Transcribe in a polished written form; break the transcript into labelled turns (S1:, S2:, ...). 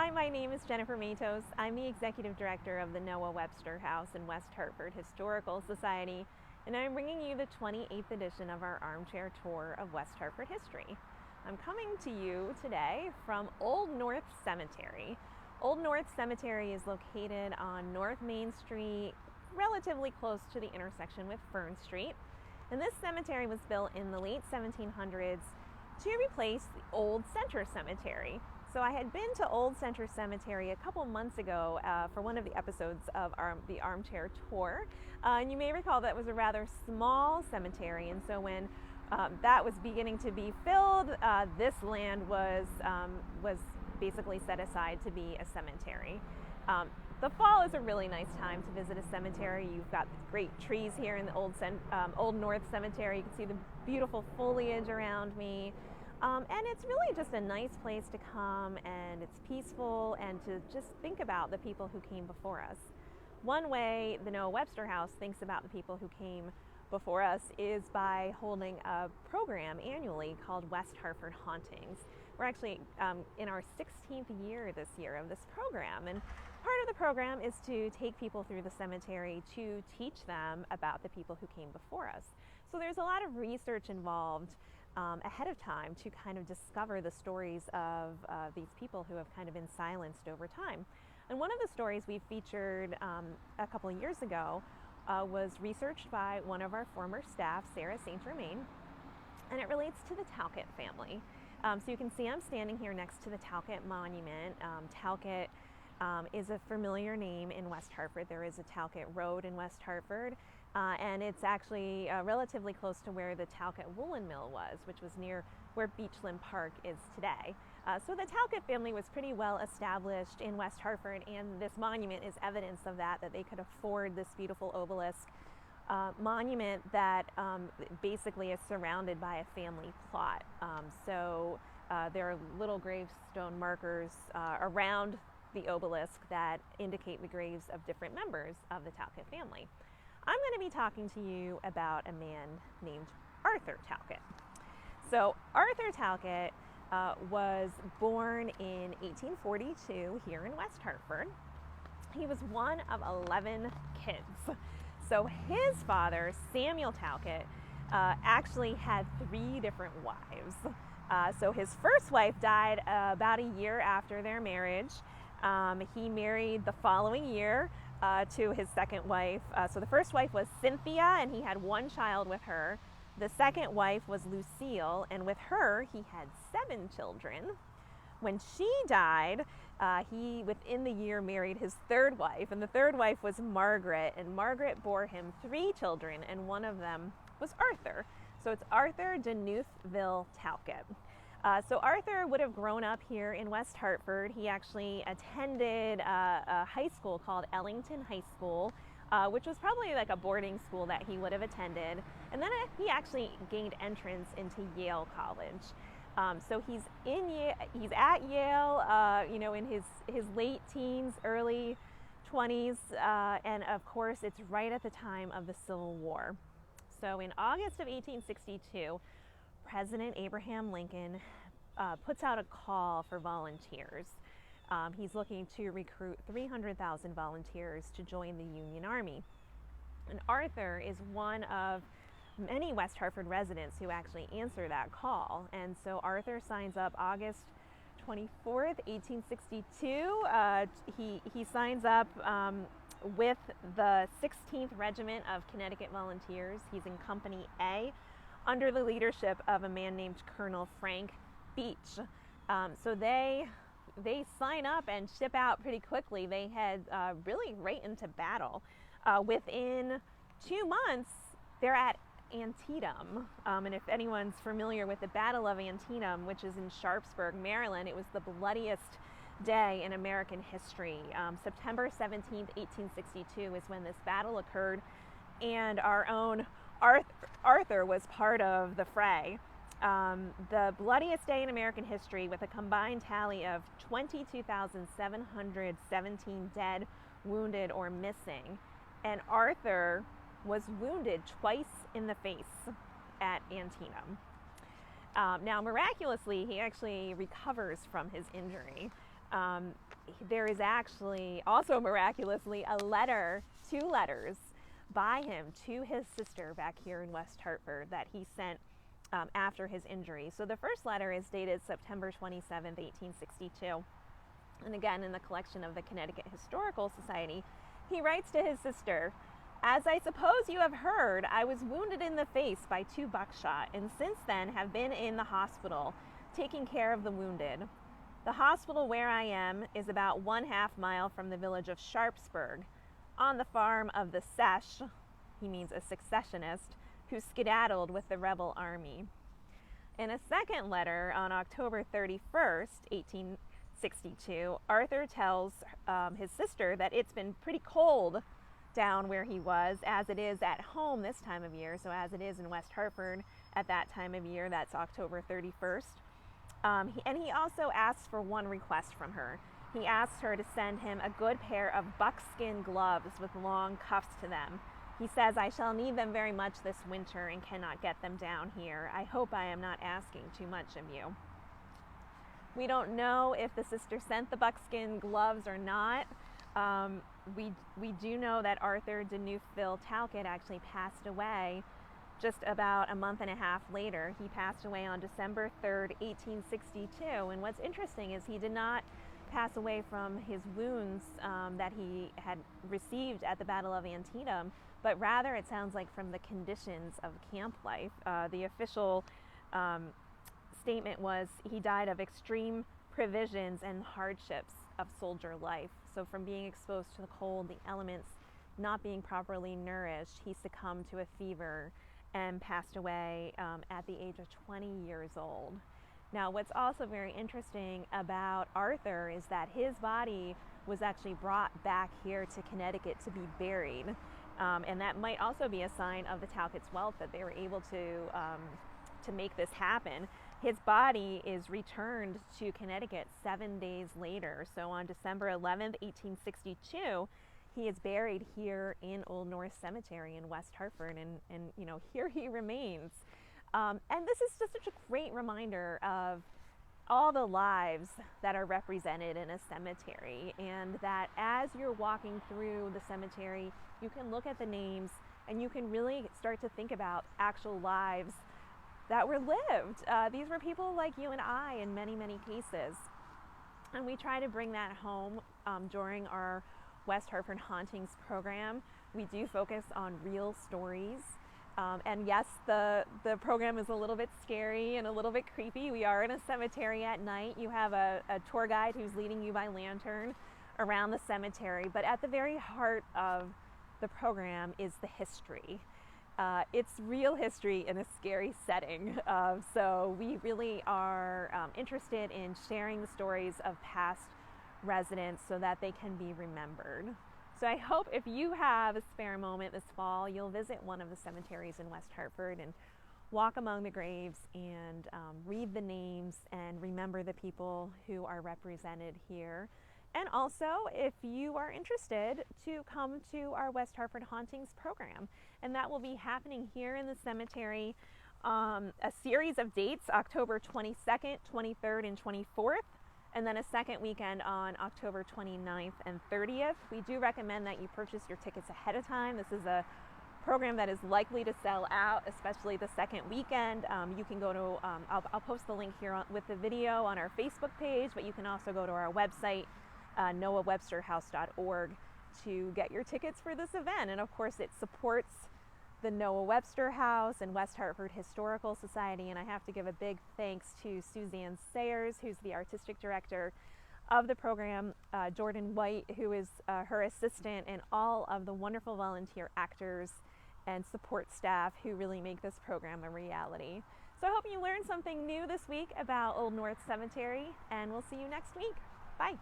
S1: Hi, my name is Jennifer Matos. I'm the Executive Director of the Noah Webster House in West Hartford Historical Society, and I'm bringing you the 28th edition of our Armchair Tour of West Hartford history. I'm coming to you today from Old North Cemetery. Old North Cemetery is located on North Main Street, relatively close to the intersection with Fern Street. And this cemetery was built in the late 1700s to replace the Old Center Cemetery. So I had been to Old Center Cemetery a couple months ago for one of the episodes of the Armchair Tour. And you may recall that was a rather small cemetery, and so when that was beginning to be filled, this land was basically set aside to be a cemetery. The fall is a really nice time to visit a cemetery. You've got great trees here in the Old North Cemetery. You can see the beautiful foliage around me. And it's really just a nice place to come, and it's peaceful, and to just think about the people who came before us. One way the Noah Webster House thinks about the people who came before us is by holding a program annually called West Hartford Hauntings. We're actually in our 16th year this year of this program, and part of the program is to take people through the cemetery to teach them about the people who came before us. So there's a lot of research involved ahead of time to kind of discover the stories of these people who have kind of been silenced over time. And one of the stories we featured a couple of years ago was researched by one of our former staff, Sarah St. Germain, and it relates to the Talcott family. So you can see I'm standing here next to the Talcott monument. Talcott is a familiar name in West Hartford. There is a Talcott Road in West Hartford, and it's actually relatively close to where the Talcott Woolen Mill was, which was near where Beachland Park is today. So the Talcott family was pretty well established in West Hartford, and this monument is evidence of that they could afford this beautiful obelisk monument that basically is surrounded by a family plot. So there are little gravestone markers around the obelisk that indicate the graves of different members of the Talcott family. I'm going to be talking to you about a man named Arthur Talcott. So Arthur Talcott was born in 1842 here in West Hartford. He was one of 11 kids. So his father, Samuel Talcott, actually had 3 different wives. So his first wife died about a year after their marriage. He married the following year to his second wife. So the first wife was Cynthia, and he had 1 child with her. The second wife was Lucille, and with her he had 7 children. When she died, he within the year married his third wife, and the third wife was Margaret, and Margaret bore him 3 children, and one of them was Arthur. So it's Arthur DeNeufville Talcott. So Arthur would have grown up here in West Hartford. He actually attended a high school called Ellington High School, which was probably like a boarding school that he would have attended. And then he actually gained entrance into Yale College. So he's at Yale, in his late teens, early 20s, and of course it's right at the time of the Civil War. So in August of 1862, President Abraham Lincoln puts out a call for volunteers. He's looking to recruit 300,000 volunteers to join the Union Army. And Arthur is one of many West Hartford residents who actually answer that call. And so Arthur signs up August 24th, 1862. He signs up with the 16th Regiment of Connecticut Volunteers. He's in Company A under the leadership of a man named Colonel Frank Beach. So they sign up and ship out pretty quickly. They head really right into battle. Within 2 months, they're at Antietam. And if anyone's familiar with the Battle of Antietam, which is in Sharpsburg, Maryland, it was the bloodiest day in American history. September 17th, 1862 is when this battle occurred, and our own Arthur was part of the fray. The bloodiest day in American history, with a combined tally of 22,717 dead, wounded, or missing. And Arthur was wounded twice in the face at Antietam. Now, miraculously, he actually recovers from his injury. There is actually also miraculously a letter, 2 letters by him to his sister back here in West Hartford that he sent after his injury. So the first letter is dated September 27th, 1862. And again, in the collection of the Connecticut Historical Society, he writes to his sister, "As I suppose you have heard, I was wounded in the face by 2 buckshot, and since then have been in the hospital, taking care of the wounded. The hospital where I am is about 1/2 mile from the village of Sharpsburg, on the farm of the Sesh," he means a secessionist, "who skedaddled with the rebel army." In a second letter on October 31st, 1862, Arthur tells his sister that it's been pretty cold down where he was, as it is at home this time of year. So as it is in West Hartford at that time of year, that's October 31st. And he also asks for one request from her. He asks her to send him a good pair of buckskin gloves with long cuffs to them. He says, "I shall need them very much this winter and cannot get them down here. I hope I am not asking too much of you." We don't know if the sister sent the buckskin gloves or not. We do know that Arthur DeNeufville Talcott actually passed away just about a month and a half later. He passed away on December 3rd, 1862. And what's interesting is he did not pass away from his wounds that he had received at the Battle of Antietam, but rather it sounds like from the conditions of camp life. The official statement was he died of extreme provisions and hardships of soldier life. So from being exposed to the cold, the elements, not being properly nourished, he succumbed to a fever and passed away at the age of 20 years old. Now, what's also very interesting about Arthur is that his body was actually brought back here to Connecticut to be buried. And that might also be a sign of the Talcott's wealth, that they were able to make this happen. His body is returned to Connecticut 7 days later. So on December 11th, 1862, he is buried here in Old North Cemetery in West Hartford, and you know, here he remains. And this is just such a great reminder of all the lives that are represented in a cemetery, and that as you're walking through the cemetery, you can look at the names and you can really start to think about actual lives that were lived. These were people like you and I in many, many cases. And we try to bring that home during our West Hartford Hauntings program. We do focus on real stories. And yes, the program is a little bit scary and a little bit creepy. We are in a cemetery at night. You have a tour guide who's leading you by lantern around the cemetery. But at the very heart of the program is the history. It's real history in a scary setting. So we really are interested in sharing the stories of past residents so that they can be remembered. So I hope if you have a spare moment this fall, you'll visit one of the cemeteries in West Hartford and walk among the graves and read the names and remember the people who are represented here. And also, if you are interested, to come to our West Hartford Hauntings program. And that will be happening here in the cemetery, a series of dates, October 22nd, 23rd, and 24th. And then a second weekend on October 29th and 30th. We do recommend that you purchase your tickets ahead of time. This is a program that is likely to sell out, especially the second weekend. You can go to, I'll post the link here with the video on our Facebook page, but you can also go to our website, noahwebsterhouse.org, to get your tickets for this event. And of course, it supports the Noah Webster House and West Hartford Historical Society. And I have to give a big thanks to Suzanne Sayers, who's the artistic director of the program, Jordan White, who is her assistant, and all of the wonderful volunteer actors and support staff who really make this program a reality. So I hope you learned something new this week about Old North Cemetery, and we'll see you next week. Bye.